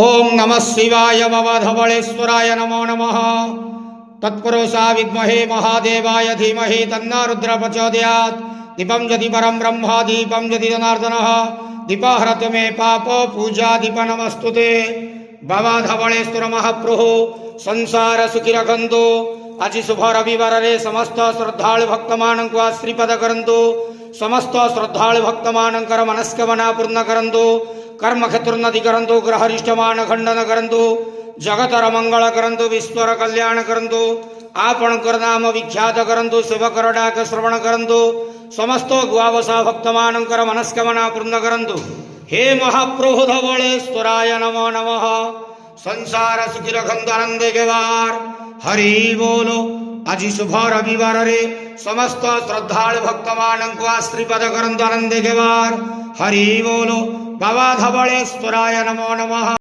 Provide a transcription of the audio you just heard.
ओम नमः शिवाय धवळेश्वराय नमो नमः। तत्पुरुषा विद्महे महादेवाय धीमहि तन्नो रुद्रः प्रचोदयात्। दीपं यदि परं ब्रह्म दीपं यदि जनार्दनः दीपहरतु मे पाप पूजा दीप नमस्तुते। बाबा धवळेश्वर महाप्रभु संसार सुखी रखंतु। आज शुभ रविवार रे समस्त श्रद्धाळु भक्त मानक श्रीपद करंतु। समस्त श्रद्धाळु भक्त मानकर मनस्कामना पूर्ण करंतु। कर्म क्षेत्रोन्नति करंतु। ग्रहरिष्टमान खंडन करंतु। जगतर मंगल करंतु। विश्वर कल्याण करंतु। आपणकर नाम विख्यात करंतु। सेवकर डाक श्रवण करंतु। समस्त गुआवसा भक्त मानकर मनस्कामना पूर्ण करंतु। हे महाप्रभु धवळेश्वराय नमो नमः। संसार सुखी रखंतु आनंदे गेवार। हरि बोलो। आज शुभ रविवार रे समस्त श्रद्धाळु भक्त मानक श्रीपद करंतु आनंदे गेवार। हरि बोलो। बाबा धवळेश्वराय नमो नमः।